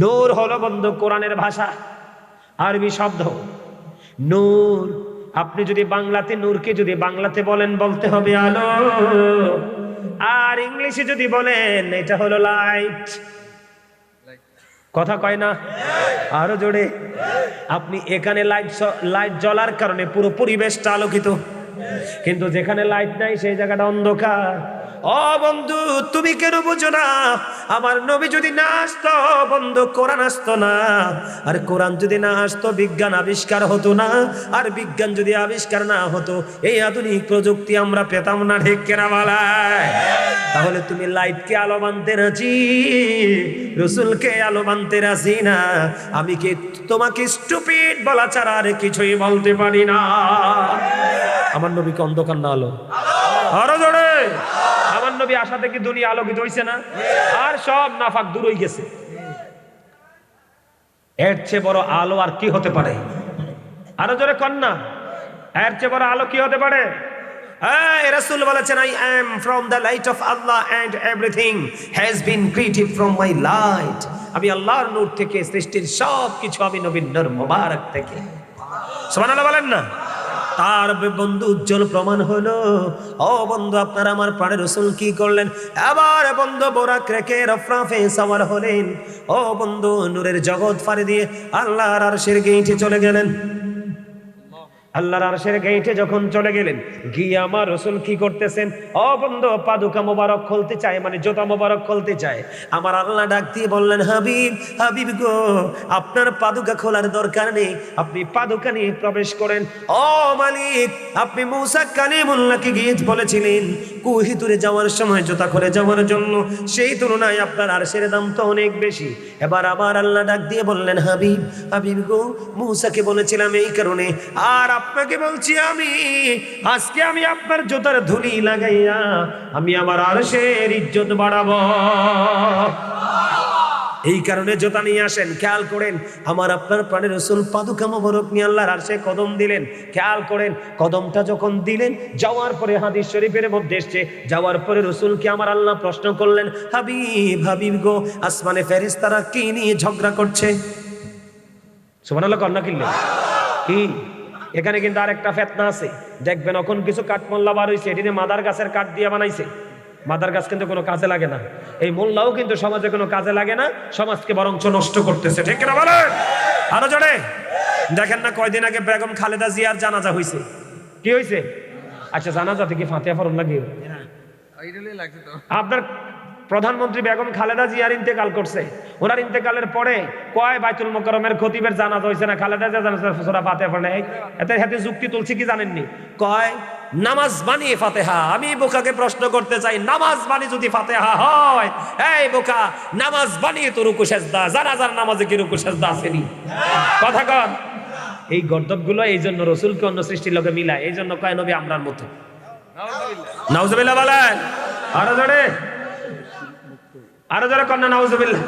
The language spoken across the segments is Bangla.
নূর হলো বন্ধু কোরআনের ভাষা, আরবি শব্দ নূর। আপনি যদি বাংলাতে নূরকে যদি বাংলাতে বলেন বলতে হবে আলো, আর ইংলিশে যদি বলেন এটা হলো লাইট। কথা কয় না? আরো জোরে। আপনি এখানে লাইট জ্বলার কারণে পুরো পরিবেশটা আলোকিত, কিন্তু যেখানে লাইট নাই সেই জায়গাটা অন্ধকার। ও বন্ধু, তুমি কেন বুঝো না? আমার নবী যদি না আসতো বন্ধু, কোরআন আসতো না। আর কোরআন যদি না আসতো বিজ্ঞান আবিষ্কার হতো না। আর বিজ্ঞান যদি আবিষ্কার না হতো এই আধুনিক প্রযুক্তি আমরা পেতাম না। ঠিক কেনা বলায়? তাহলে তুমি লাইটকে আলো মানতে রাজি, রসুলকে আলো মানতে রাজি না। আমি কি তোমাকে স্টুপিড বলা ছাড়া আর কিছুই বলতে পারি না। আমার নবীকে অন্ধকার না আলো? আরো জোরে। আমার নবী আশা থেকে দুনিয়া আলোকিত হইছে না? আর সব নাফাক দূর হয়ে গেছে। এর চেয়ে বড় আলো আর কি হতে পারে? আরো জোরে কন্যা, এর চেয়ে বড় আলো কি হতে পারে? রাসূল বলেছেন, I am from the light of Allah and everything has been created from my light. আমি আল্লাহর নূর থেকে, সৃষ্টির সব কিছু আমি নবীর নূর মোবারক থেকে। সুবহানাল্লাহ বলেন না? তার বন্ধু উজ্জ্বল প্রমাণ হলো। ও বন্ধু, আপনার আমার প্রাণের রাসূল কি করলেন? আবার বন্ধু বোরাক রেখে রফরাফে সাওয়ার হলেন। ও বন্ধু, নূরের জগৎ পাড়ি দিয়ে আল্লাহর আরশের গেইটে চলে গেলেন। আল্লাহর আরশের গেইটে যখন চলে গেলেন, গিয়ে আমার রাসূল কি করতেছেন? ও বন্ধু, পাদুকা মোবারক খুলতে চায়, মানে জুতা মোবারক খুলতে চায়। আমার আল্লাহ ডাক দিয়ে বললেন, হাবিব, হাবিব গো, আপনার পাদুকা খোলার দরকার নেই, আপনি পাদুকা নিয়ে প্রবেশ করেন। ও মালিক, আপনি মূসা কালিমুল্লাহকে গিয়ে বলেছিলেন কুহিতুরে যাওয়ার সময় জুতা খুলে যাওয়ার জন্য, সেই তুলনায় আপনার আরশের দাম তো অনেক বেশি। এবার আমার আল্লাহ ডাক দিয়ে বললেন, হাবিব, হাবিব গো, মূসাকে বলেছিলাম এই কারণে, আর আপনাকে বলছি আমি, আজকে আমি আপনার জুতার ধুলি লাগাইয়া আমি আমার আরশের ইজ্জত বাড়াবো। এই কারণে জুতা নিয়ে আসেন। খেয়াল করেন, আমার আপনার প্রাণের রাসূল পাদুকা মোবারক নিয়ে আল্লাহর আরশে কদম দিলেন। খেয়াল করেন, কদমটা যখন দিলেন, যাওয়ার পরে হাদিস শরীফের মধ্যে এসেছে, যাওয়ার পরে রাসূলকে আমার আল্লাহ প্রশ্ন করলেন, হাবিব, হাবিব গো, আসমানে ফেরেশতারা কি নিয়ে ঝগড়া করছে? সুবহানাল্লাহ কন্যা কিনলে কি? এখানে কিন্তু আরেকটা ফেতনা আছে, দেখবেন এখন কিছু কাঠমোল্লা বার হইছে, এটি মাদার গাছের কাঠ দিয়ে বানাইছে। মাদার গাছ কিন্তু কোনো কাজে লাগে না। এই মোল্লাও কিন্তু সমাজে কোনো কাজে লাগে না, সমাজকে বরঞ্চ নষ্ট করতেছে। ঠিক না বলেন? আরো জোরে। দেখেন না, কয়দিন আগে বেগম খালেদা জিয়ার জানাজা হইছে। কি হইছে? আচ্ছা, জানাজাতে কি ফাতিহা পড়ন লাগে? আপনার প্রধানমন্ত্রী বেগম খালেদা জিয়ার ইন্তেকাল করছে। ওনার ইন্তেকালের পরে কয় বাইতুল মোকাররমের খতিবের জানাজা হইছে না, খালেদা জিয়া জানাজা সূরা ফাতিহা পড়ে নাই। এতে হাতে যুক্তি তুলছি কি জানেননি? কয় নামাজ বানিয়ে ফাতিহা। আমি বোকাকে প্রশ্ন করতে চাই, নামাজ বানিয়ে যদি ফাতিহা হয়, এই বোকা, নামাজ বানিয়ে তো রুকু সেজদা, জানাজার নামাজে কি রুকু সেজদা আসেনি? কথা কন। এই গর্দবগুলো এই জন্য রাসূলকে অন্য সৃষ্টির লোকে মিলায়, এই জন্য কয় নবী আমরার মতো। নাউজুবিল্লাহ বলেন। আরো জোরে, আরো যারা কন্যা নাউজুবিল্লাহ।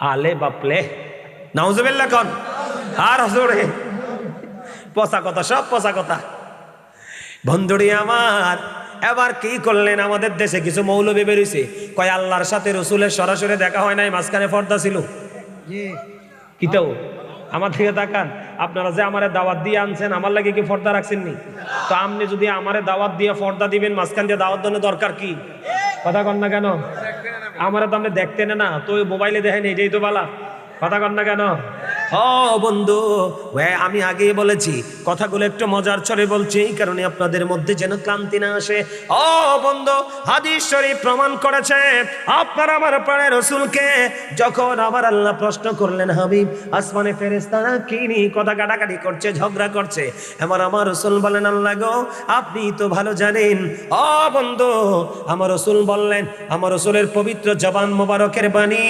আলে বাপলে, নাউজুবিল্লাহ কন। আর জোরে। পচা কথা, সব পচা কথা। বন্ধুরি আমার, এবার কি করলেন? আমাদের দেশে কিছু মৌলবী বেরিয়েছে, কয় আল্লাহর সাথে রাসূলের সরাসরি দেখা হয় নাই, মাঝখানে পর্দা ছিল। কিটাও আমার দিকে তাকান। আপনারা যে আমারে দাওয়াত দিয়ে আনছেন, আমার লাগে কি পর্দা রাখছেননি? তো আপনি যদি আমারে দাওয়াত দিয়ে পর্দা দিবেন, মাঝখান দিয়ে দাওয়াত দেওয়ার দরকার কি? কথা কন না কেন? আমারে তো আপনি দেখতেন না, তো মোবাইলে দেখেন, এটাই তো বালা। কথা কন না কেন? ও বন্ধু, আমি আগেই বলেছি, কথাগুলো একটু মজার ছলে বলছি, এই কারণে আপনাদের মধ্যে যেন ক্লান্তি না আসে। ও বন্ধু, হাদিস শরীফ প্রমাণ করেছে, আপনার আমার প্রাণের রাসূলকে যখন আমার আল্লাহ প্রশ্ন করলেন, হাবিব, আসমানে ফেরেশতারা কি নিয়ে কথা কাটাকাটি করছে, ঝগড়া করছে? আমার রাসূল বলেন, আল্লাহ গো, আপনি তো ভালো জানেন। ও বন্ধু, আমার রাসূল বললেন, আমার রাসূলের পবিত্র জবান মোবারকের বাণী,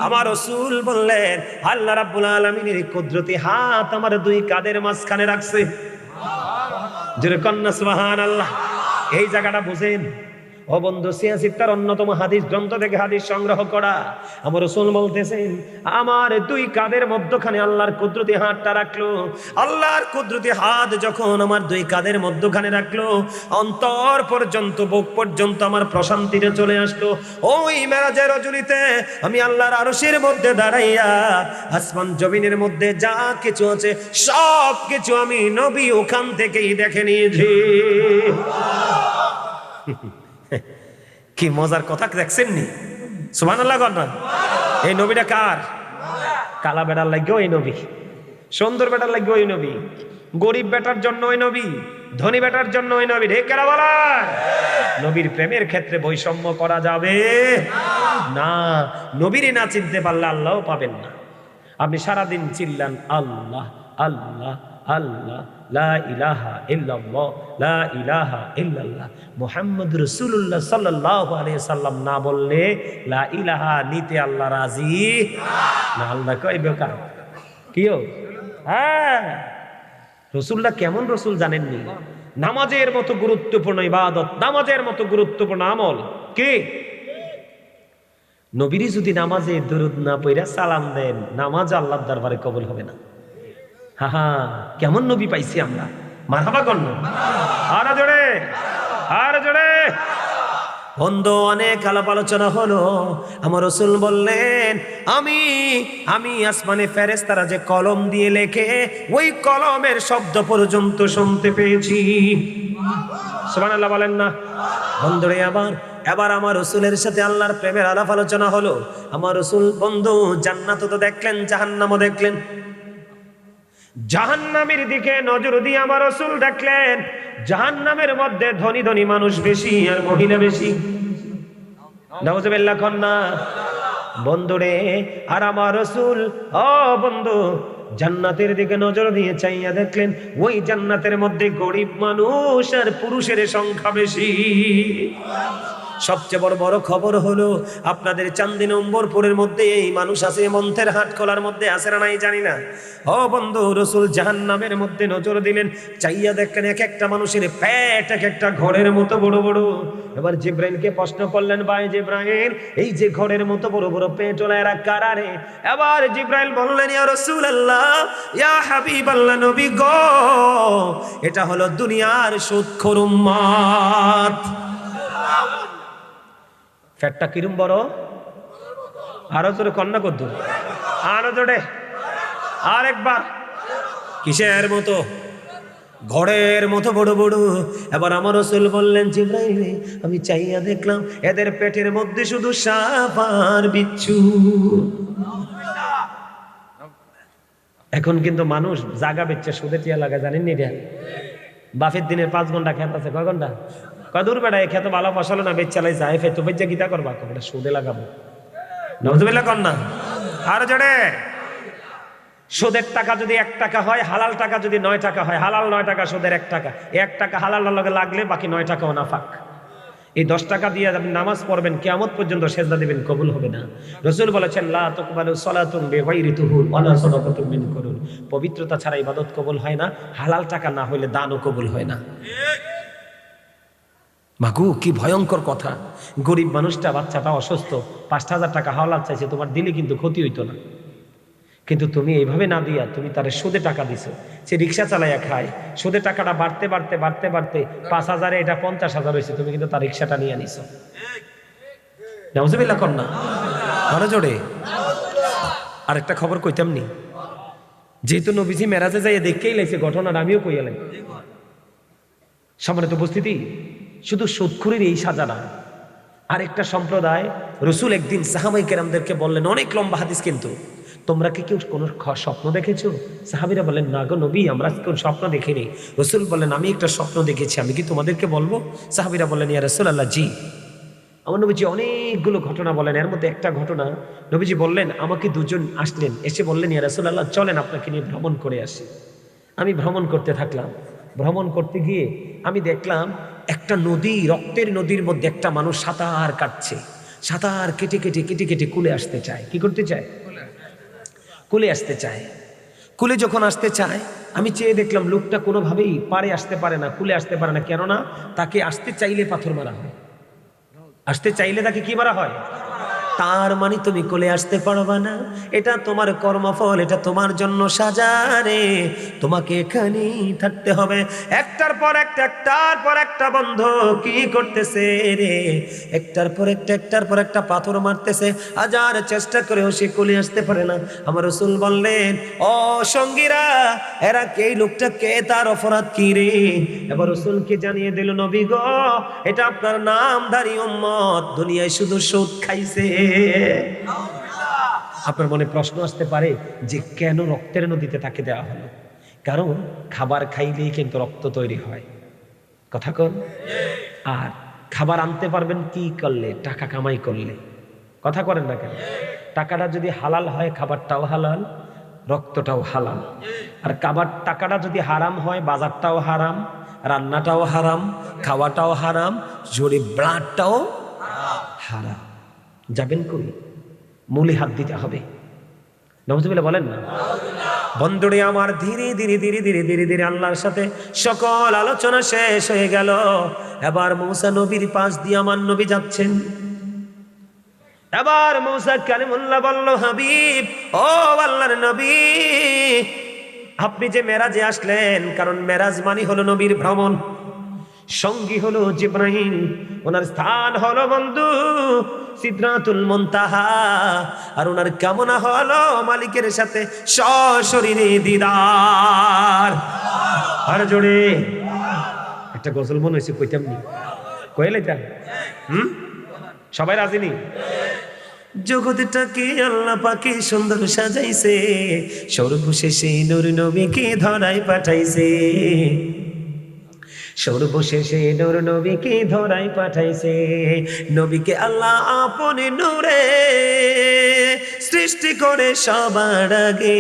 আমার রাসূল বললেন, আল্লাহ রাব্বুল আলামিনের কুদরতি হাত আমার দুই কাঁধের মাঝখানে রাখছে। জোরে কন্যা সুবহানাল্লাহ। এই জায়গাটা বুঝেন। ও বন্ধু, সিয়াসিত্তার অন্যতম হাদিস গ্রন্থ থেকে হাদিস সংগ্রহ করা। আমার রাসূল বলতেছেন, আমার দুই কাঁধের মধ্যখানে আল্লাহর কুদরতি হাতটা রাখলো। আল্লাহর কুদরতি হাত যখন আমার দুই কাঁধের মধ্যখানে রাখলো, অন্তর পর্যন্ত, বুক পর্যন্ত আমার প্রশান্তিতে চলে আসলো। ওই মেরাজের রজনীতে আমি আল্লাহর আরশের মধ্যে দাঁড়াইয়া আসমান জমিনের মধ্যে যা কিছু আছে সব কিছু আমি নবী ওখান থেকেই দেখে নিয়েছি। কি মজার কথা দেখছেন নি? সুবহানাল্লাহ কর না। এই নবীটা কার? কালা বেটার লাগেও এই নবী, সুন্দর বেটার লাগবে ওই নবী, গরিব বেটার জন্য ওই নবী, ধনী বেটার জন্য ওই নবী। ঢেকে বলা, নবীর প্রেমের ক্ষেত্রে বৈষম্য করা যাবে না। নবীরে না চিনতে পারলে আল্লাহও পাবেন না। আপনি সারাদিন চিল্লান আল্লাহ আল্লাহ আল্লাহ, লা ইলাহা ইল্লাল্লাহ, লা ইলাহা ইল্লাল্লাহ, মুহাম্মদুর রাসূলুল্লাহ সাল্লাল্লাহু আলাইহি সাল্লাম না বললে লা ইলাহা নিতে আল্লাহ রাজি না। আল্লাহ কইবে কার কিও? হ্যাঁ, রাসূলুল্লাহ কেমন রাসূল জানেননি? নামাজের মতো গুরুত্বপূর্ণ ইবাদত, নামাজের মতো গুরুত্বপূর্ণ আমল কি? নবীরই যদি নামাজে দরুদ না পড়া সালাম দেন, নামাজ আল্লাহর দরবারে কবুল হবে না। হা হা, কেমন নবী পাইছি আমরা! মারহাবা করুন আর জোরে, আর জোরে। বন্ধু, অনেক আলাপ আলোচনা হলো। আমার রাসূল বললেন, আমি আসমানে ফেরেশতারা যে কলম দিয়ে লেখে, ওই কলমের শব্দ পর্যন্ত শুনতে পেয়েছি। সুবহানাল্লাহ বলেন না বন্ধুরে। এবার আমার রাসূলের সাথে আল্লাহর প্রেমের আলাপ আলোচনা হলো। আমার রাসূল বন্ধু জান্নাত তো দেখলেন, জাহান্নামও দেখলেন। জাহান্নামের দিকে নজর দিয়ে আমার রাসূল দেখলেন, জাহান্নামের মধ্যে ধনী ধনী মানুষ বেশি আর মহিলা বেশি। নাউজুবিল্লাহ কন্না বন্ধুরে। আর আমার রাসূল, ও বন্ধু, জান্নাতের দিকে নজর দিয়ে চাইয়া দেখলেন, ওই জান্নাতের মধ্যে গরিব মানুষ আর পুরুষের সংখ্যা বেশি। সবচেয়ে বড় খবর হলো, আপনাদের চান্দি নম্বরপুরের মধ্যে এই মানুষ আছে, মন্থের হাট খোলার মধ্যে আছে না নাই জানি না। ও বন্ধু, রাসূল জাহান্নামের মধ্যে নজর দিলেন, চাইয়া দেখলেন এক একটা মানুষের পেট এক একটা ঘরের মতো বড় বড়। এবার জিব্রাইলকে প্রশ্ন করলেন, ভাই জিব্রাইল, এই যে ঘরের মতো বড় বড় পেট ওলা এরা কারা রে? এবার জিব্রাইল বললেন, ইয়া রাসূলুল্লাহ, ইয়া হাবিবাল্লাহ, নবী গো, এটা হলো দুনিয়ার সুদখোর উম্মত। ফ্যাটটা কিরম বড়? আরো জোরে কন্যা করত, আরো জোরে, আর একবার। কিসের মতো? ঘরের মতো বড় বড়। এবার আমার রাসূল বললেন, জিবরাইল, আমি চাইয়া দেখলাম এদের পেটের মধ্যে শুধু সাপ আর বিচ্ছু। এখন কিন্তু মানুষ জাগা বেচছে, সুদে টিয়া লাগা, জানেন নি? বাফের দিনের 5 ঘন্টা খেত আছে, কয় ঘন্টা? কদূর বেড়া, এই খেত ভালো ফসল না, বেচ চালাই যায় ফেতো বেচা গীতা করবা, এটা সুদে লাগাবো। নাউজুবিল্লাহ কন্যা আর জোরে। সুদের টাকা যদি 1 টাকা হয়, হালাল টাকা যদি 9 টাকা হয়, হালাল 9 টাকা, সুদের 1 টাকা। 1 টাকা হালাল লগে লাগলে বাকি 9 টাকাও নাফাক। এই 10 টাকা দিয়ে আপনি নামাজ পড়বেন, কিয়ামত পর্যন্ত সেজদা দিবেন, কবুল হবে না। রাসূল বলেছেন, লা তুকবালু সালাতুন বিগাইরি তুহুর ওয়ালা সাদাকাতুন মিন কুরুন। পবিত্রতা ছাড়া ইবাদত কবুল হয় না, হালাল টাকা না হইলে দানও কবুল হয় না। মাগু, কি ভয়ঙ্কর কথা! গরিব মানুষটা, বাচ্চাটা অসুস্থ, 5000 টাকা হাওলাত চাইছে, তোমার দিলে কিন্তু ক্ষতি হইতো না, কিন্তু তুমি এইভাবে না দিয়া তুমি তার সুদে টাকা দিছো। সে রিক্সা চালাইয়া খায়, সুদে টাকাটা বাড়তে বাড়তে বাড়তে বাড়তে 5000-এ এটা 50,000 হয়েছে, তুমি কিন্তু তার রিক্সাটা নিয়ে নিছো। নাউজুবিল্লাহ কন্যা আরো জোরে। আরেকটা খবর কইতাম নি, যেহেতু নবীজি মেরাজে যাইয়া দেখেই লাইছে ঘটনাটা, আমিও কইয়ালাম। সম্মানিত উপস্থিতি, শুধু সুদখুরির এই সাজা না, আরেকটা সম্প্রদায়। রাসূল একদিন সাহাবায়ে কেরামদেরকে বললেন, অনেক লম্বা হাদিস কিন্তু, তোমরা কি কেউ কোনো স্বপ্ন দেখেছো? সাহাবীরা বলেন, না গো নবী, আমরা কোন স্বপ্ন দেখিনি। রাসূল বললেন, আমি একটা স্বপ্ন দেখেছি, আমি কি তোমাদেরকে বলবো? সাহাবীরা বললেন, ইয়া রাসূলুল্লাহ, জি। আমার নবীজি অনেকগুলো ঘটনা বলেন, এর মধ্যে একটা ঘটনা নবীজি বললেন, আমাকে দুজন আসলেন, এসে বললেন, ইয়া রাসূলুল্লাহ, চলেন আপনাকে নিয়ে ভ্রমণ করে আসি। আমি ভ্রমণ করতে থাকলাম। ভ্রমণ করতে গিয়ে আমি দেখলাম একটা নদী, রক্তের নদীর মধ্যে একটা মানুষ সাঁতার কাটছে। সাঁতার কেটে কেটে কেটে কেটে কুলে আসতে চায়। কি করতে চায়? কুলে আসতে চায়। কুলে যখন আসতে চায়, আমি চেয়ে দেখলাম লোকটা কোনোভাবেই পারে আসতে পারে না, কুলে আসতে পারে না। কেননা তাকে আসতে চাইলে পাথর মারা হয়। আসতে চাইলে তাকে কি বলা হয়? তার মানে তুমি কোলে আসতে পারবা না, এটা তোমার কর্মফল, এটা তোমার জন্য সাজা রে। তোমাকে এখানেই থাকতে হবে। একটার পর একটা বন্ধ কি করতেছে রে? একটার পর একটা পাথর মারতেছে, হাজার চেষ্টা করেও সে কোলে আসতে পারে না। আমার রাসূল বললেন, ও সঙ্গীরা, এরা কে? এই লোকটা কে? তার অপরাধ কি রে? এবার রাসূলকে জানিয়ে দিল, নবী গো, এটা আপনার নামধারী উম্মত, দুনিয়ায় শুধু সুদ খাইছে। আপনার মনে প্রশ্ন আসতে পারে যে কেন রক্তের নদীতে তাকে দেওয়া হলো? কারণ খাবার খাইলেই কিন্তু রক্ত তৈরি হয়, কথা কন। আর খাবার আনতে পারবেন কি করলে? টাকা কামাই করলে, কথা করেন না কেন? টাকাটা যদি হালাল হয়, খাবারটাও হালাল, রক্তটাও হালাল। আর টাকাটা যদি হারাম হয়, বাজারটাও হারাম, রান্নাটাও হারাম, খাওয়াটাও হারাম, জোরে ব্লাডটাও হারাম। যাবেন কই? মূলে হাত দিতে হবে। নাউজুবিল্লাহ বলেন না। বন্ধুরে আমার, ধীরে ধীরে আল্লাহর সাথে সকল আলোচনা শেষ হয়ে গেল। এবার মূসা নবীর পাশ দিয়ে আমার নবী যাচ্ছেন। এবার মূসা কালিমুল্লাহ বলল, হাবিব, ও আল্লাহর নবী, আপনি যে মেরাজে আসলেন, কারণ মেরাজ মানে হলো নবীর ভ্রমণ, সঙ্গী হলো জিবরাইল, ওনার স্থান হলো বন্ধু সিদরাতুল মুনতাহা, আর ওনার কামনা হলো মালিকের সাথে সশরীরে দিদার। আর জোরে একটা গজল মনে হয়েছে, কইতাম নি? কইলাইতাম? সবাই রাজি নি? জগৎটাকে আল্লাহ পাকে সুন্দর সাজাইছে, সর্বশেষে নূর নবীকে ধরায় পাঠাইছে, সর্বশেষে নূর নবীকে ধরায় পাঠাইছে। নবীকে আল্লাহ আপন নূরে সৃষ্টি করে সবার আগে,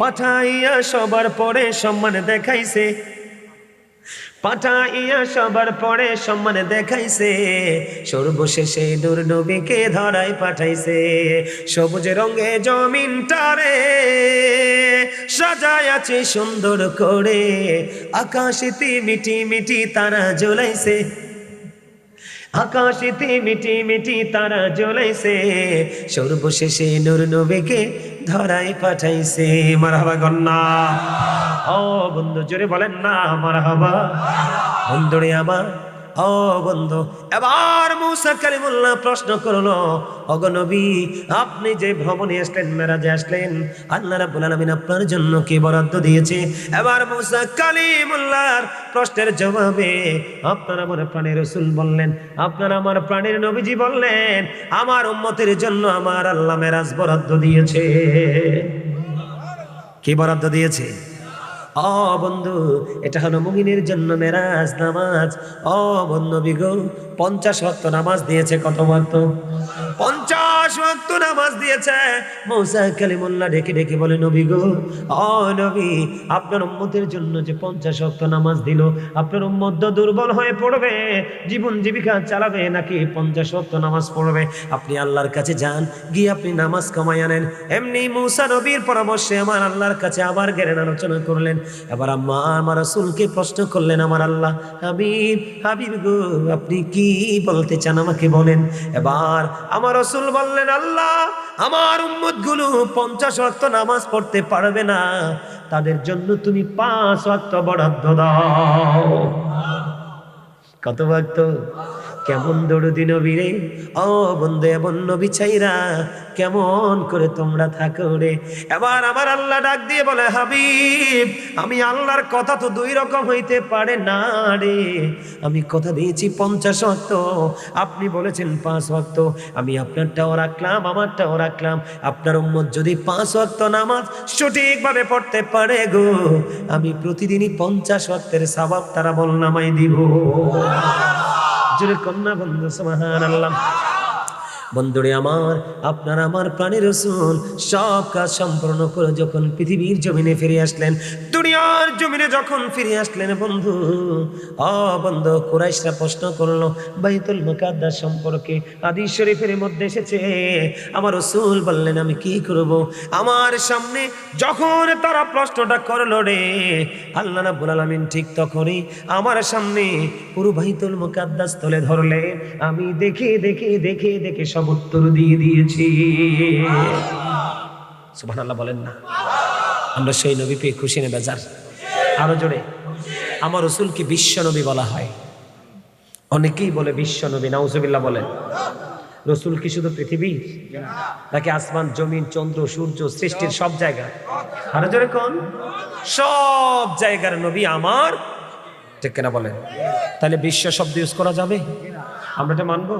পাঠাইয়া সবার পরে সম্মান দেখাইছে, পাঠাইয়া সবার পরে সম্মান দেখাইছে। সর্বশেষে নূর নবীকে ধরায় পাঠাইছে। সবুজ রঙে জমিনটারে সাজায় আছে সুন্দর করে, আকাশেতে মিটি মিটি তারা জ্বলাইছে, আকাশেতে মিটি মিটি তারা জ্বলাইছে। সর্বশেষে নূর নবীকে ধরায় পাঠাইছে। মারহাবা গন্না। ও বন্ধু, জোরে বলেন না মারহাবা। বন্ধুরে আমার, ও বন্ধু, এবার মূসা কালিমুল্লাহ প্রশ্ন করলো, ওগো নবী, আপনি যে ভ্রমণে আসলেন, মেরাজে আসলেন, আল্লাহ রাব্বুল আলামিন আপনার জন্য কি বরাদ্দ দিয়েছে? এবার মূসা কালিমুল্লাহর প্রশ্নের জবাবে আপনার আমার প্রাণের রাসূল বললেন, আপনার আমার প্রাণের নবীজি বললেন, আমার উম্মতের জন্য আমার আল্লাহ মেরাজ বরাদ্দ দিয়েছে। কি বরাদ্দ দিয়েছে? ও বন্ধু, এটা হলো মুমিনের জন্য মেরাজ নামাজ। ও বন্ধু বিগো, 50 ওয়াক্ত নামাজ দিয়েছে। কত ওয়াক্ত? 50 ওয়াক্ত নামাজ দিয়েছে। মূসা কালিমুল্লাহ ডেকে ডেকে বলে, নবী গো, ও নবী, আপনার উম্মতের জন্য যে 50 ওয়াক্ত নামাজ দিল, আপনার উম্মত দুর্বল হয়ে পড়বে, জীবন জীবিকা চালাবে নাকি 50 ওয়াক্ত নামাজ পড়বে? আপনি আল্লাহর কাছে যান, গিয়ে আপনি নামাজ কমাই আনেন। এমনি মূসা নবীর পরামর্শে আমার আল্লাহর কাছে আবার জ্ঞান আলোচনা করলেন। এবার আমার রাসূলকে প্রশ্ন করলেন, আমার আল্লাহ, হাবিব, হাবিব গো, আপনি কি বলতে চান আমাকে বলেন। এবার আমার রাসূল বললেন, আল্লাহ, আমার উম্মতগুলো 50 ওয়াক্ত নামাজ পড়তে পারবে না, তাদের জন্য তুমি 5 ওয়াক্ত বরাদ্দ দাও। কত ওয়াক্ত? কেমন দরদি নবী রে। ও বন্ধু, এমন নবী চাইরা কেমন করে তোমরা থাকো রে। এবার আমার আল্লাহ ডাক দিয়ে বলে, হাবিব, আমি আল্লাহর কথা তো 2 রকম হইতে পারে না রে। আমি কথা দিয়েছি 50 ওয়াক্ত, আপনি বলেছেন 5 ওয়াক্ত, আমি আপনারটাও রাখলাম, আমারটাও রাখলাম। আপনার উম্মত যদি 5 ওয়াক্ত নামাজ সঠিকভাবে পড়তে পারে গো, আমি প্রতিদিনই 50 ওয়াক্তের সওয়াব তারা আমলনামায় দিব। জোরে কন্যা বন্ধু সুবহানাল্লাহ। বন্ধুরে আমার, আপনার আমার প্রাণের রাসূল সব কাজ সম্পূর্ণ করে যখন পৃথিবীর জমিনে ফিরে আসলেন, দুনিয়ার জমিনে যখন ফিরে আসলেন বন্ধু, বন্ধু, কুরাইশরা প্রশ্ন করলো বাইতুল মুকাদ্দাস সম্পর্কে। হাদিস শরীফের মধ্যে এসেছে, আমার রাসূল বললেন আমি কি করব। আমার সামনে যখন তারা প্রশ্নটা করলো রে, আল্লাহ রাব্বুল আলামিন ঠিক তখনই আমার সামনে পুরো বাইতুল মুকাদ্দাস তুলে ধরলে, আমি দেখে দেখে দেখে দেখে সব উত্তর দিয়ে দিয়েছি। সুবহানাল্লাহ বলেন না? আমরা সেই নবী পেয়ে খুশি না বেজার? আরো জোরে। আমার রাসূলকে বিশ্ব নবী বলা হয়। অনেকেই বলে বিশ্ব নবী, নাউজুবিল্লাহ বলেন। রাসূল কি শুধু পৃথিবীর, নাকি আসমান জমিন চন্দ্র সূর্য সৃষ্টির সব জায়গা? আরো জোরে কোন? সব জায়গার নবী আমার, ঠিক কিনা বলেন? তাহলে বিশ্ব শব্দ ইউজ করা যাবে? আমরা এটা মানবো?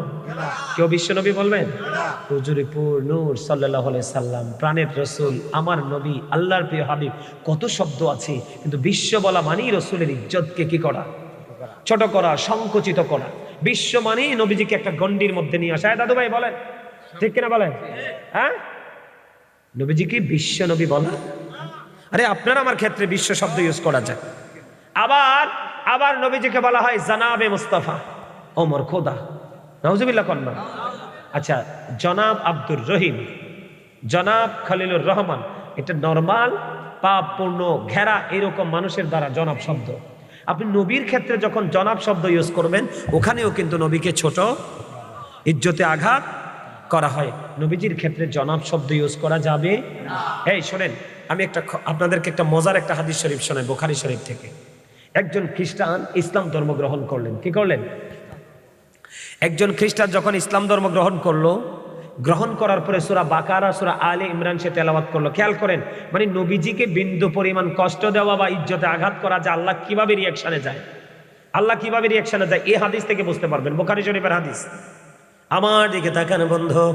কেউ বিশ্ব নবী বলবেন? হুজুরিপুর নূর সাল্লাল্লাহু আলাইহি সাল্লাম, প্রাণের রাসূল, আমার নবী, আল্লাহর প্রিয় হাবিব, কত শব্দ আছে, কিন্তু বিশ্ব বলা মানেই রাসূলের ইজ্জতকে কি করা? ছোট করা, সংকুচিত করা। বিশ্ব মানেই নবীজিকে একটা গণ্ডির মধ্যে নিয়ে আসা। দাদু ভাই বলেন, ঠিক কিনা বলেন? হ্যাঁ, নবীজিকে বিশ্ব নবী বলা? আরে আপনার আমার ক্ষেত্রে বিশ্ব শব্দ ইউজ করা যায়। আবার আবার নবীজিকে বলা হয় জানাবে মুস্তাফা, ওমর খোদা, নাউজুবিল্লাহ কন্যা। আচ্ছা, জনাব আব্দুর রহিম, জনাব খলিলুর রহমান, এটা নরমাল পাপ পূর্ণ ঘেরা এরকম মানুষের দ্বারা জনাব শব্দ। আপনি নবীর ক্ষেত্রে যখন জনাব শব্দ ইউজ করবেন, ওখানেও কিন্তু নবীকে ছোট, ইজ্জতে আঘাত করা হয়। নবীজির ক্ষেত্রে জনাব শব্দ ইউজ করা যাবে না। এই শোনেন, আমি আপনাদেরকে একটা মজার একটা হাদিস শরীফ শোনাই, বুখারী শরীফ থেকে। একজন খ্রিস্টান ইসলাম ধর্ম গ্রহণ করলেন। কি করলেন? একজন খ্রিস্টান যখন ইসলাম ধর্ম গ্রহণ করলো, গ্রহণ করার পরে সূরা বাকারা, সূরা আলে ইমরান সে তেলাওয়াত করলো। খেয়াল করেন, মানে নবীজিকে বিন্দু পরিমাণ কষ্ট দেওয়া বা ইজ্জতে আঘাত করা, যে আল্লাহ কিভাবে রিয়াকশনে যায়, আল্লাহ কিভাবে রিয়াকশনে যায়, এই হাদিস থেকে বুঝতে পারবেন। বুখারী শরীফের হাদিস। আমার দিকে তাকান বন্ধু।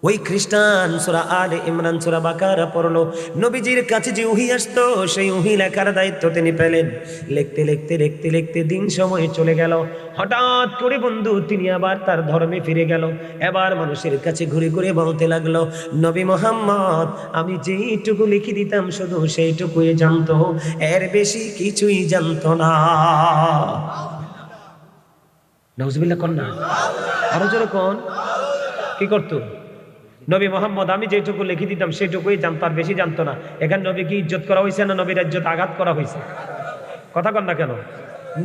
ওই খ্রিস্টান সূরা আলে ইমরান, সূরা বাকারা পড়লো। নবীজির কাছে যে ওহী আসতো, সেই ওহী লেখার দায়িত্ব তিনি পেলেন। লিখতে লিখতে লিখতে লিখতে দিন সময় চলে গেল। হঠাৎ করে বন্ধু তিনি আবার তার ধর্মে ফিরে গেল। এবার মানুষের কাছে ঘুরে ঘুরে বলতে লাগলো, নবী মুহাম্মদ, আমি যেইটুকু লিখে দিতাম শুধু সেইটুকুই জানতো, এর বেশি কিছুই জানতো না। নাউজুবিল্লাহ কোন না? আরো জোরে কোন? কি করতো নবী মোহাম্মদ? আমি যেটুকু লিখে দিতাম সেটুকুই জানতো, আর বেশি জানতো না। এখানে নবী কি ইজ্জত করা হয়েছে না নবীর ইজ্জত আঘাত করা হয়েছে? কথা কন না কেন?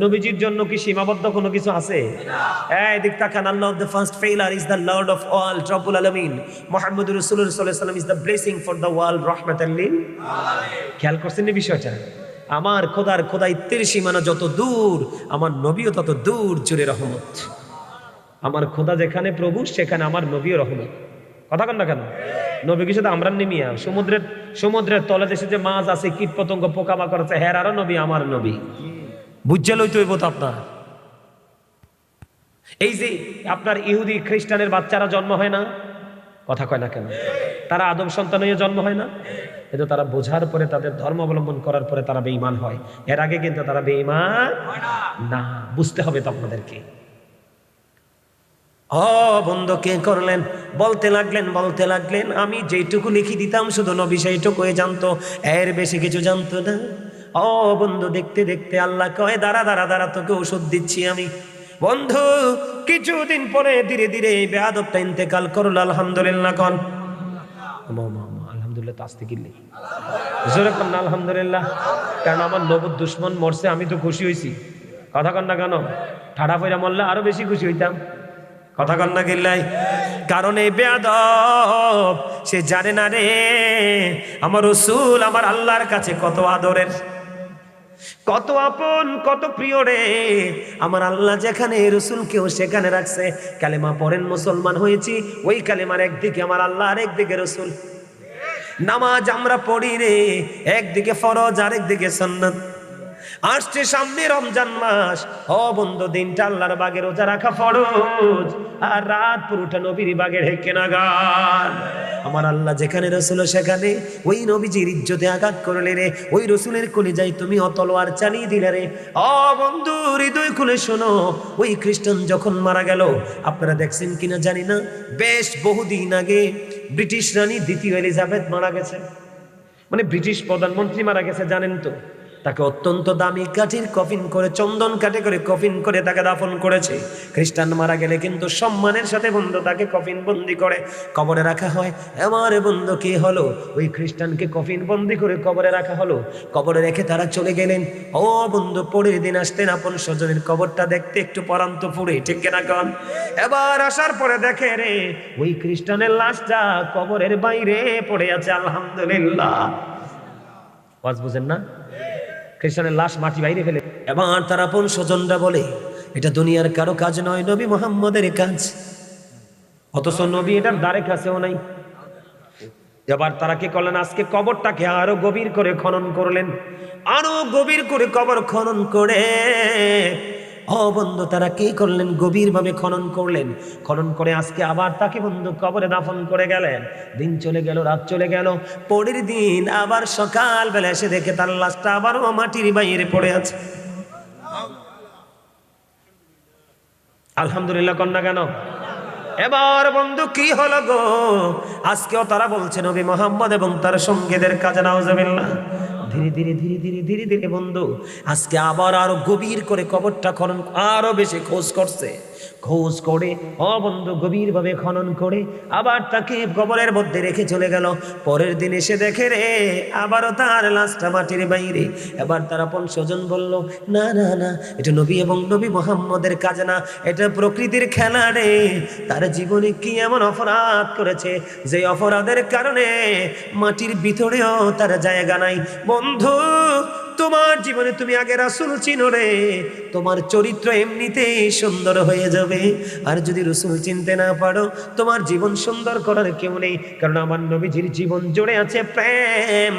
নবীজির জন্য কি সীমাবদ্ধ কোনো কিছু আছে? এদিক তাকান। আল্লাহ the first failure is the Lord of all, রব্বুল আলামিন। মুহাম্মদুর রাসূলুল্লাহ সাল্লাল্লাহু আলাইহি ওয়াসাল্লাম is the blessing for the world, রাহমাতাল লিল আলামিন। খেয়াল করছেন এই বিষয়টা? আমার খোদার খোদাইত্বের সীমানা যত দূর, আমার নবীও তত দূর জুড়ে রহমত। আমার খোদা যেখানে প্রভু, সেখানে আমার নবীও রহমত। কথা কন না কেন? নবীকে শুধু আমরা নিমিয়া, সমুদ্রের তলে দেশে যে মাছ আছে, কীট পতঙ্গ পোকামাকড় আছে, হের আরো নবী, আমার নবী। বুঝছে লইতে হইব তো আপনার। এই যে আপনার ইহুদি খ্রিস্টানের বাচ্চারা জন্ম হয় না, কথা কয় না কেন? তারা আদম সন্তান হয়ে জন্ম হয় না? কিন্তু তারা বোঝার পরে, তাদের ধর্ম অবলম্বন করার পরে তারা বেঈমান হয়। এর আগে কিন্তু তারা বেঈমান না। বুঝতে হবে তো আপনাদেরকে। বন্ধু কে করলেন? বলতে লাগলেন আমি যেটুকু লিখি দিতাম শুধু নবী সেইটুকুই জানতো, এর বেশি কিছু জানতো না। বন্ধু দেখতে দেখতে আল্লাহ কয়, দাঁড়া দাঁড়া দাঁড়া, তোকে ওষুধ দিচ্ছি আমি। বন্ধু কিছুদিন পরে ধীরে ধীরে এই বেয়াদবটা ইন্তেকাল করলো। আলহামদুলিল্লাহ কন। আলহামদুলিল্লাহ তো আসতে কিনলি জোরে কন না আলহামদুলিল্লাহ। কারণ আমার নবুর দুশ্মন মরছে, আমি তো খুশি হয়েছি। কথা কন না কেন? ঠাডা পয়রা মরলে আরো বেশি খুশি হইতাম। কথা কন না গিল্লাই? কারণ এই বেয়াদব সে জানে না রে, আমার রাসূল আমার আল্লাহর কাছে কত আদরের, কত আপন, কত প্রিয় রে। আমার আল্লাহ যেখানে রাসূলকেও সেখানে রাখছে। কালেমা পড়েন, মুসলমান হয়েছি, ওই কালেমার একদিকে আমার আল্লাহ আর একদিকে রাসূল। নামাজ আমরা পড়ি রে, একদিকে ফরজ আর একদিকে সুন্নাত। আসছে সামনে রমজান মাস। বন্ধু দিনটা আল্লাহর বাগে রোজা রাখা ফরজ, আর রাত পুরোটা নবীর বাগে ঢেকে নাগান। আমার আমার আল্লাহ যেখানে রসুল সেখানে ওই নবীজির ইজ্জতে আঘাত করলে রে, ওই রসুলের কলিজায় তুমি তলোয়ার চালিয়ে দিলে রে। ও বন্ধু, হৃদয় খুলে শোনো, ওই খ্রিস্টান যখন মারা গেল, আপনারা দেখছেন কিনা জানি না, বেশ বহুদিন আগে ব্রিটিশ রানী দ্বিতীয় এলিজাবেথ মারা গেছে, মানে ব্রিটিশ প্রধানমন্ত্রী মারা গেছে, জানেন তো। তাকে অত্যন্ত দামি কাঠের কফিন করে, চন্দন কাঠে করে কফিন করে তাকে দাফন করেছে। খ্রিস্টান মারা গেলে কিন্তু সম্মানের সাথে বন্ধু তাকে কফিন বন্দি করে কবরে রাখা হয়। আমার বন্ধু কি হলো, ওই খ্রিস্টানকে কফিন বন্দি করে কবরে রাখা হলো। কবরে রেখে তারা চলে গেলেন। ও বন্ধু, পরের দিন আসতেন আপন স্বজনের কবরটা দেখতে, একটু পরান্ত ফুড়ে, ঠিক কিনা কন? এবার আসার পরে দেখে রে, ওই খ্রিস্টানের লাশটা কবরের বাইরে পড়ে আছে। আলহামদুলিল্লাহ, ওয়াজ বুঝেন না? খ্রিস্টানের লাশ মাটি বাইরে ফেলে। এবার তার আপন স্বজনরা বলে, এটা দুনিয়ার কারো কাজ নয়, নবী মুহাম্মদের কাজ। অথচ নবী এটার দ্বারে কাছেও নাই। এবার তারা কি করলেন, আজকে কবরটাকে আরো গভীর করে খনন করলেন, আরো গভীর করে কবর খনন করে। ও বন্ধু, তারা কি করলেন, গভীর ভাবে খনন করলেন। খনন করে আজকে আবার তাকে বন্ধু কবরে দাফন করে গেলেন। দিন চলে গেল, রাত চলে গেল, পরের দিন আবার সকাল বেলা এসে দেখে তার লাশটা আবারও মাটির বাইরে পড়ে আছে। আলহামদুলিল্লাহ কন্যা কেন? এবার বন্ধু কি হলো গো, আজকেও তারা বলছে নবী মুহাম্মদ এবং তার সঙ্গীদের কাজে নাউজুবিল্লাহ। ধীরে ধীরে ধীরে ধীরে ধীরে ধীরে বন্ধু আজকে আবার আরো গভীর করে কবরটা খনন, আরো বেশি খোঁজ করছে। খোঁজ করে বন্ধু গভীর ভাবে খনন করে আবার তাকে কবরের মধ্যে রেখে চলে গেল। পরের দিন এসে দেখে রে, আবারও তার লাশটা মাটির বাইরে। এবার তার আপন স্বজন বলল, না না না, এটা নবী এবং নবী মুহাম্মদের কাজ না, এটা প্রকৃতির খেলা রে। তার জীবনে কি এমন অপরাধ করেছে যে অপরাধের কারণে মাটির ভিতরেও তার জায়গা নাই। বন্ধু, তোমার জীবনে তুমি আগে রাসূল চিনো রে, তোমার চরিত্র এমনিতেই সুন্দর হয়ে যাবে। আর যদি রাসূল চিনতে না পারো, তোমার জীবন সুন্দর করার কেউ নেই। কারণ আমার নবীজির জীবন জুড়ে আছে প্রেম,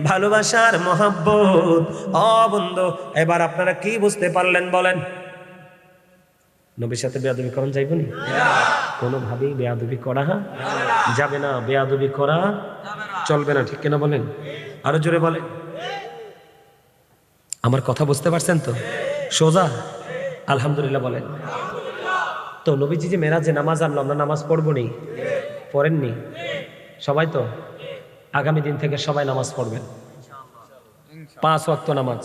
ভালোবাসার, মহব্বত। বন্ধু, এবার আপনারা কি বুঝতে পারলেন বলেন? নবীর সাথে বেয়াদবি করন যাইব না, কোনোভাবেই বেয়াদবি করা যাবে না, বেয়াদবি করা চলবে না, ঠিক কিনা বলেন? আরো জোরে বলেন। আমার কথা বুঝতে পারছেন তো? সোজা? আলহামদুলিল্লাহ বলেন। তো নবীজি যে মেরাজে নামাজ আনলো, আমরা নামাজ পড়বো নি? পড়েননি সবাই? তো আগামী দিন থেকে সবাই নামাজ পড়বেন, 5 ওয়াক্ত নামাজ।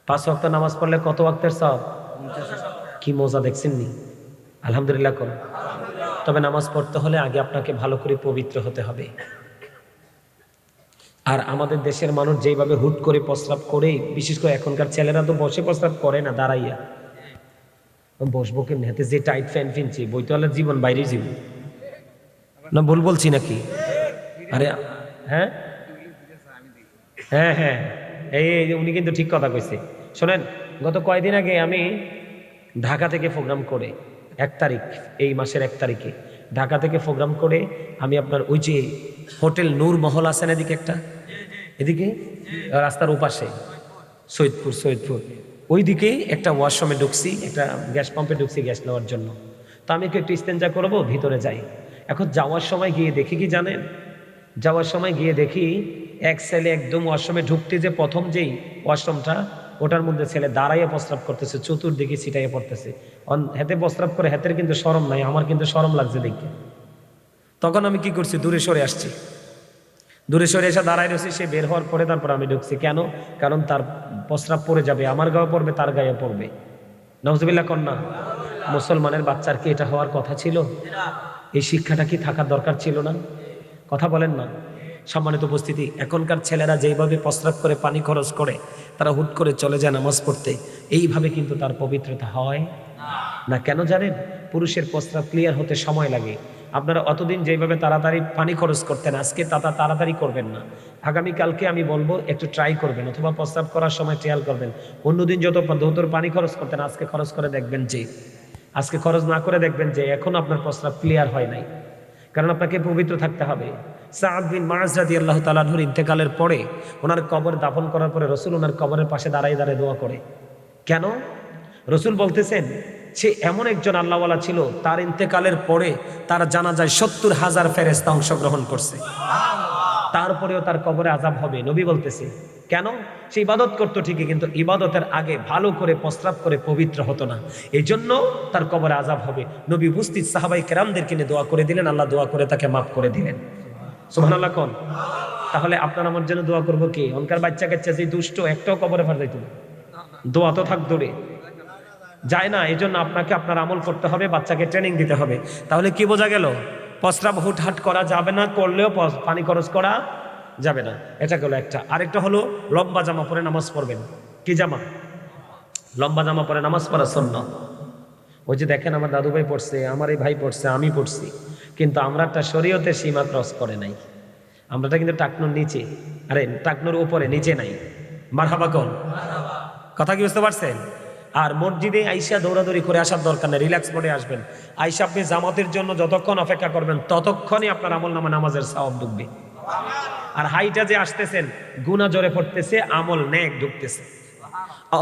5 ওয়াক্ত নামাজ পড়লে কত ওয়াক্তের সওয়াব? কি মজা দেখছেন নি? আলহামদুলিল্লাহ করুন। তবে নামাজ পড়তে হলে আগে আপনাকে ভালো করে পবিত্র হতে হবে। আর আমাদের দেশের মানুষ যেইভাবে হুট করে প্রস্রাব করে, বিশেষ করে এখনকার ছেলেরা তো বসে প্রস্রাব করে না, দাঁড়াইয়া। বসবো কেন, হাতে যে টাইট ফ্যান ফিনছি, বইতলার জীবন বাইরে জীবন না, ভুল বলছি নাকি? আরে হ্যাঁ হ্যাঁ হ্যাঁ, এই উনি কিন্তু ঠিক কথা কইছে। শোনেন, গত কয়েকদিন আগে আমি ঢাকা থেকে প্রোগ্রাম করে, 1 তারিখ, এই মাসের 1 তারিখে ঢাকা থেকে প্রোগ্রাম করে আমি আপনার ওই যে হোটেল নূর মহল আছে না এদিকে একটা, এদিকে রাস্তার ওপাশে সৈয়দপুর ওই দিকে একটা ওয়াশরুমে ঢুকছি, একটা গ্যাস পাম্পে ঢুকছি গ্যাস নেওয়ার জন্য। তো আমি একটু ইস্তেঞ্জা করবো, ভিতরে যাই। এখন যাওয়ার সময় গিয়ে দেখি কি জানেন, যাওয়ার সময় গিয়ে দেখি এক ছেলে একদম ওয়াশরুমে ঢুকতে যে প্রথম যেই ওয়াশরুমটা, ওটার মধ্যে ছেলে দাঁড়াইয়া প্রস্রাব করতেছে, চতুর্দিকে ছিটাইয়া পড়তেছে। হাতে প্রস্রাব করে, হাতের কিন্তু শরম নাই, আমার কিন্তু শরম লাগছে দেখে। তখন আমি কি করছি, দূরে সরে আসছি, দূরে সরে এসে দাঁড়ায় রয়েছি। সে বের হওয়ার পরে তারপর আমি ঢুকছি। কেন? কারণ তার প্রস্রাব পড়ে যাবে, আমার গায়ে পড়বে, তার গায়ে পড়বে। নাউজুবিল্লাহ কন্যা। মুসলমানের বাচ্চার কি এটা হওয়ার কথা ছিল? এই শিক্ষাটা কি থাকার দরকার ছিল না? কথা বলেন না। সম্মানিত উপস্থিতি, এখনকার ছেলেরা যেইভাবে প্রস্রাব করে, পানি খরচ করে, তারা হুট করে চলে যায় নামাজ পড়তে, এইভাবে কিন্তু তার পবিত্রতা হয় না। কেন জানেন? পুরুষের প্রস্রাব ক্লিয়ার হতে সময় লাগে। আপনারা অতদিন যেইভাবে তাড়াতাড়ি পানি খরচ করতেন, আজকে তাড়াতাড়ি করবেন না। আগামীকালকে আমি বলবো একটু ট্রাই করবেন, অথবা প্রস্রাব করার সময় ট্রায়াল করবেন। অন্যদিন যত পানি খরচ করতেন, আজকে খরচ করে দেখবেন যে, আজকে খরচ না করে দেখবেন যে এখন আপনার প্রস্রাব ক্লিয়ার হয় নাই। কারণ আপনাকে পবিত্র থাকতে হবে। সাদ বিন মুআজ রাদিয়াল্লাহু তাআলা আনহুর ইন্তেকালের পরে, ওনার কবর দাফন করার পরে রাসূল ওনার কবরের পাশে দাঁড়ায় দোয়া করে। কেন? রাসূল বলতেছেন, সে এমন একজন আল্লাহওয়ালা ছিল, তার ইন্তেকালের পরে তার জানাজায় 70,000 ফেরেশতা অংশগ্রহণ করছে, তারপরেও তার কবরে আযাব হবে। নবী বলতেছে কেন? সে ইবাদত করতো ঠিকই, কিন্তু ইবাদতের আগে ভালো করে প্রস্রাব করে পবিত্র হতো না, এই জন্য তার কবরে আযাব হবে। নবী উপস্থিত সাহাবাই কেরামদেরকে নিয়ে দোয়া করে দিলেন, আল্লাহ দোয়া করে তাকে মাফ করে দিলেন। সুবহানাল্লাহ কোন? তাহলে আপনার আমার জন্য দোয়া করবো কি? অনকার বাচ্চা কাচ্চা যে দুষ্ট, একটাও কবরে ফার যাইতো না, দোয়া তো থাক দূরে যায় না। এই জন্য আপনাকে আপনার আমল করতে হবে, বাচ্চাকে ট্রেনিং দিতে হবে। তাহলে কি বোঝা গেল? প্রস্রাব হুটহাট করা যাবে না, করলেও পানি খরচ করা যাবে না, এটা গেল একটা। আরেকটা হলো লম্বা জামা পরে নামাজ পড়বেন। কি জামা? লম্বা জামা পরে নামাজ পড়া সুন্নাত। ওই যে দেখেন আমার দাদু ভাই পড়ছে, আমার এই ভাই পড়ছে, আমি পড়ছি, কিন্তু আমরা একটা শরীয়তে সীমা ক্রস করে নাই। আমরাটা কিন্তু টাকনুর নিচে, আরে টাকনুর উপরে, নিচে নাই। মারহাবা কোন? কথা কি বুঝতে পারছেন? আর মসজিদে আইসা দৌড়াদৌড়ি করে আসার দরকার নেই, রিল্যাক্স মোডে আসবেন। আইসা আপনি জামাতের জন্য যতক্ষণ অপেক্ষা করবেন ততক্ষণই আপনার আমল নামে নামাজের সওয়াব ঢুকবে। আর হাইটা যে আসতেছেন, গুনাহ জোরে পড়তেছে, আমল নেক ঢুকতেছে।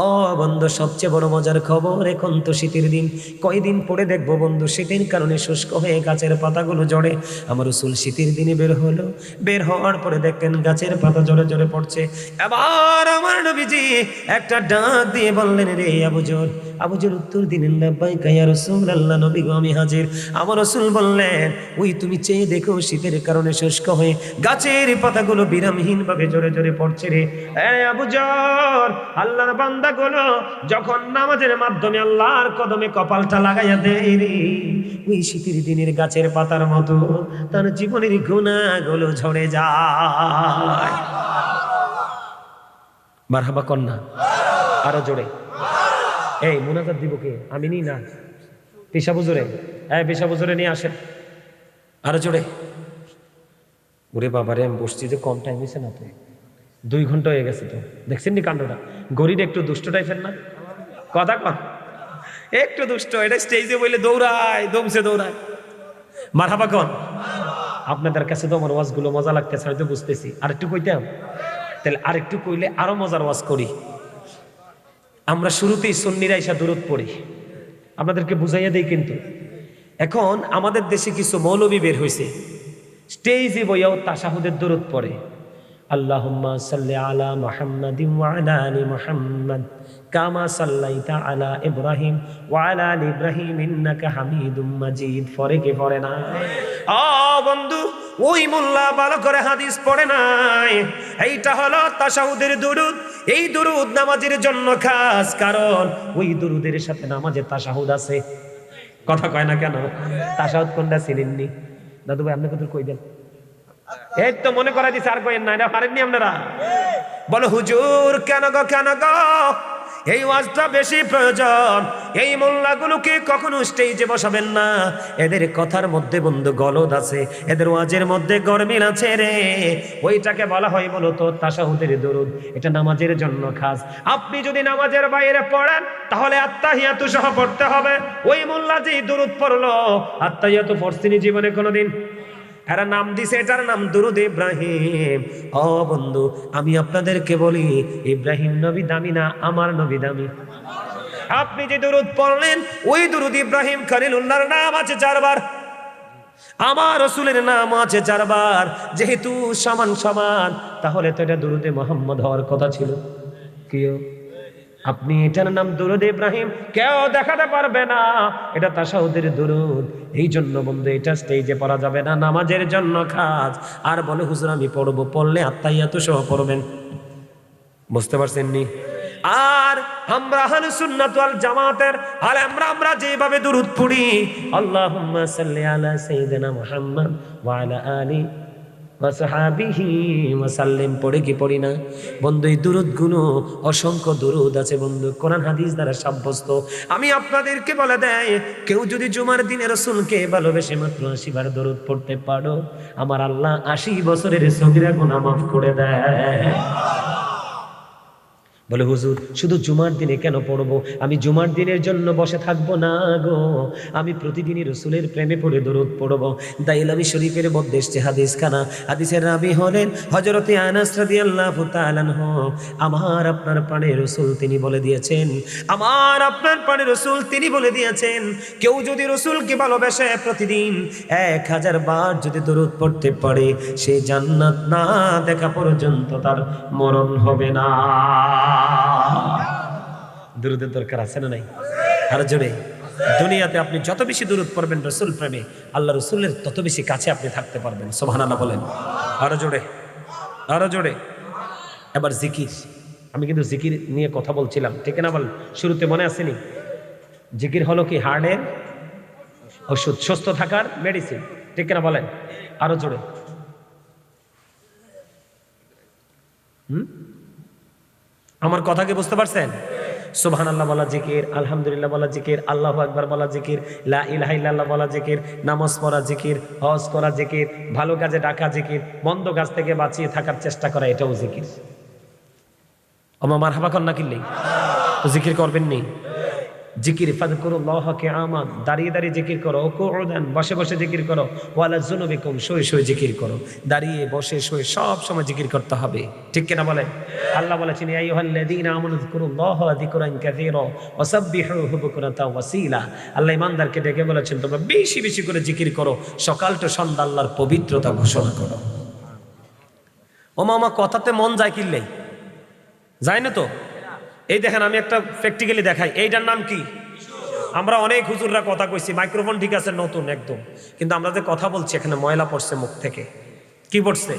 ও বন্ধু, সবচেয়ে বড় মজার খবর, এখন তো শীতের দিন, কয়দিন পরে দেখবো বন্ধু শীতের কারণে শুষ্ক হয়ে গাছের পাতাগুলো ঝরে। আমার রাসূল শীতের দিনে বের হলো, বের হওয়ার পরে দেখেন গাছের পাতা ঝরে ঝরে পড়ছে। এবার আমার নবীজি একটা ডাক দিয়ে বললেন, রে আবুজর। আবুজর উত্তর দিলেন, লাব্বাইকা ইয়া রাসূলুল্লাহ, নবী গো আমি হাজির। আমার রাসূল বললেন, ওই তুমি চেয়ে দেখো, শীতের কারণে শুষ্ক হয়ে গাছের পাতাগুলো বিরামহীন ভাবে ঝরে ঝরে পড়ছে রে। আবুজর, আল্লাহর বান্দাগুলো যখন নামাজের মাধ্যমে আল্লাহর কদমে কপালটা লাগাইয়া দেয় রে, ওই শীতের দিনের গাছের পাতার মতো তার জীবনের গুনাহগুলো ঝরে যায়। মারহাবা কন্যা, আরো জোরে। এই মুনাজাত দিব কে? আমি নি না, পেশা বুজুরে। পেশা বুজুরে নিয়ে আসেন, আরো জোরে। ওরে বাবারে, আমি বসছি যে কম টাইম হয়েছে না তো, 2 ঘন্টা হয়ে গেছে তো। দেখছেন নি কাণ্ডটা? গরিব একটু দুষ্ট টাইপের না? কথা কন, একটু দুষ্ট। এটা স্টেজে বইলে দৌড়ায়, দমছে দৌড়ায়। মারহাবা কন। আপনাদের কাছে তো আমার ওয়াজগুলো মজা লাগতেছে, হয়তো বুঝতেছি। আরেকটু কইতাম, তাহলে আরেকটু কইলে আরো মজার ওয়াজ করি। আমরা শুরুতেই সুন্নিরা এসা দুরূদ পড়ি, আপনাদেরকে বুঝাইয়া দেই। কিন্তু এখন আমাদের দেশে কিছু মৌলবী বের হয়েছে, স্টেজে বইয়াও তাশাহুদের দুরূদ পড়ে। আল্লাহুম্মা সাল্লি আলা মুহাম্মাদিন ওয়া আলা আলি মুহাম্মাদ কামা সাল্লাইতা আলা ইব্রাহিম ওয়া আলা আলি ইব্রাহিম ইন্নাকা হামিদুম মাজিদ। পড়ে কে পড়ে না? ও বন্ধু, ওই মোল্লা ভালো করে হাদিস পড়ে নাই। এইটা হলো তাশাহুদের দুরূদ। এই দুরূদ নামাজের জন্য খাস, কারণ ওই দুরূদের সাথে নামাজে তাশাহুদ আছে। কথা কয় না কেন? তাশাহুদ কোনটা চিনেননি? দাদু ভাই, আপনি কত কই দেন? এই তো মনে করা দিচ্ছে, আর কইেন না, এটা পারেননি আপনারা? বলো হুজুর, কেন গো কেন গো? এই ওয়াজটা বেশি প্রয়োজন। এই মোল্লাগুলোকে কখনো স্টেজে বসাবেন না, এদের কথার মধ্যে বন্ধু গলদ আছে, এদের ওয়াজের মধ্যে গরমিল আছে রে। ওইটাকে বলা হয় বলতো তাশাহুদের দুরূদ। এটা নামাজের জন্য খাস। আপনি যদি নামাজের বাইরে পড়েন তাহলে আত্তাহিয়াতু সহ পড়তে হবে। ওই মোল্লা যে দুরূদ পড়লো, আত্তাহিয়াতু পড়ছিনি জীবনে কোনোদিন? এরা নাম দিছে, এটার নাম দুরূদ ইব্রাহিম। ও বন্ধু, আমি আপনাদেরকে বলি, ইব্রাহিম নবী দামি না, আমার নবী দামি। আপনি যে দুরূদ পড়লেন, ওই দুরূদ ইব্রাহিম খলিলুল্লাহর নাম আছে 4 বার, আমার রাসূলের নাম আছে 4 বার। যেহেতু সমান সমান, তাহলে তো এটা দুরূদে মুহাম্মদ হওয়ার কথা ছিল। কিও আপনি এটার নাম দুরূদ ইব্রাহিম কেউ দেখাতে পারবে না, এটা তাশাহুদের দুরূদ। এই জন্য বন্ধু, এটা স্টেজে পড়া যাবে না, নামাজের জন্য খাস। আর বলে হুজুর আমি পড়বো, পড়লে আত্তাহিয়াতু সহ পড়বেন। বুঝতে পারছেন নি? আর আমরা আহলুস সুন্নাত ওয়াল জামাতের আমরা যেভাবে দুরূদ পড়ি, আল্লাহুম্মা সাল্লি আলা সাইয়্যিদিনা মুহাম্মদ ওয়া আলা আলি ওয়া সাহাবিহি ওয়া সাল্লিম, পড়ে কি পড়ি না বন্ধু? এই দুরূদগুলো, অসংখ্য দুরূদ আছে বন্ধু, কোরআন হাদিস দ্বারা সাব্যস্ত। আমি আপনাদেরকে বলে দেই, কেউ যদি জুমার দিনে রাসূলকে ভালোবেসে মাত্র 80 বার দুরূদ পড়তে পারো, আমার আল্লাহ 80 বছরের সগীরা গুনাহ মাফ করে দেয়। বলে হুজুর শুধু জুমার দিনে কেন পড়বো? আমি জুমার দিনের জন্য বসে থাকবো না গো, আমি প্রতিদিনই রসুলের প্রেমে পড়ে দরুদ পড়বো। দাইলামি শরীফের মধ্যে এসছে হাদিস খানা, হাদিসের রাবি হলেন হযরতে আনাস রাদিয়াল্লাহু তাআলা আনহু। আমার আপনার প্রাণের রসুল তিনি বলে দিয়েছেন, আমার আপনার প্রাণের রসুল তিনি বলে দিয়েছেন, কেউ যদি রসুলকে ভালোবেসে প্রতিদিন 1000 বার যদি দরুদ পড়তে পারে, সে জান্নাত না দেখা পর্যন্ত তার মরণ হবে না। দুরুদের দরকার আছে না নাই? আর জোরে, দুনিয়াতে আপনি যত বেশি দুরুদ পড়বেন রসুল প্রেমে, আল্লাহ রসুলের তত বেশি কাছে আপনি থাকতে পারবেন। সুবহানাল্লাহ বলেন। আরো জোরে, আরো জোরে। এবার জিকির, আমি কিন্তু জিকির নিয়ে কথা বলছিলাম, ঠিক না বলেন? শুরুতে মনে আসেনি? জিকির হলো কি হার্টের ওষুধ, সুস্থ থাকার মেডিসিন, ঠিক না বলেন? আরো জোরে। আমার কথা কি বুঝতে পারছেন? সুবহানাল্লাহ বলা জিকির, আলহামদুলিল্লাহ বলা জিকির, আল্লাহু আকবার বলা জিকির, লা ইলাহা ইল্লাল্লাহ বলা জিকির, নামাজ পড়া জিকির, হজ করা জিকির, ভালো কাজে ডাকা জিকির, মন্দ কাজ থেকে বাঁচিয়ে থাকার চেষ্টা করা এটাও জিকির। ওমা মারহাবা কন্না কিল্লি তো জিকির করবেন নি? জিকির ফাযকুরুল্লাহ কিয়ামান, দাঁড়িয়ে দাঁড়িয়ে জিকির করো, কুউদান বসে বসে জিকির করো, ওয়ালা যুনুবিকুম শুয়ে শুয়ে জিকির করো, দাঁড়িয়ে বসে শুয়ে সব সময় জিকির করতে হবে, ঠিক কিনা বলেন? আল্লাহ বলেছেন ইয়া আইয়ুহাল্লাযীনা আমানু যিকুরুল্লাহ যিকরান কাসীরা ওয়াসাব্বিহুহু বুকরাতাও ওয়াসীলা। আল্লাহ ইমানদারকে ডেকে বলেছেন তোমরা বেশি বেশি করে জিকির করো, সকাল তো সন্ধ্যা আল্লাহর পবিত্রতা ঘোষণা করো। ও মামা কথাতে মন যায় কিল্লে যায় না তো? এই দেখেন আমি একটা প্র্যাকটিক্যালি দেখাই, এইটার নাম কি? আমরা অনেক হুজুররা কথা কইছি, মাইক্রোফোন ঠিক আছে নতুন একদম, কিন্তু আমরা যে কথা বলছি এখানে ময়লা পড়ছে মুখ থেকে। কি পড়ছে?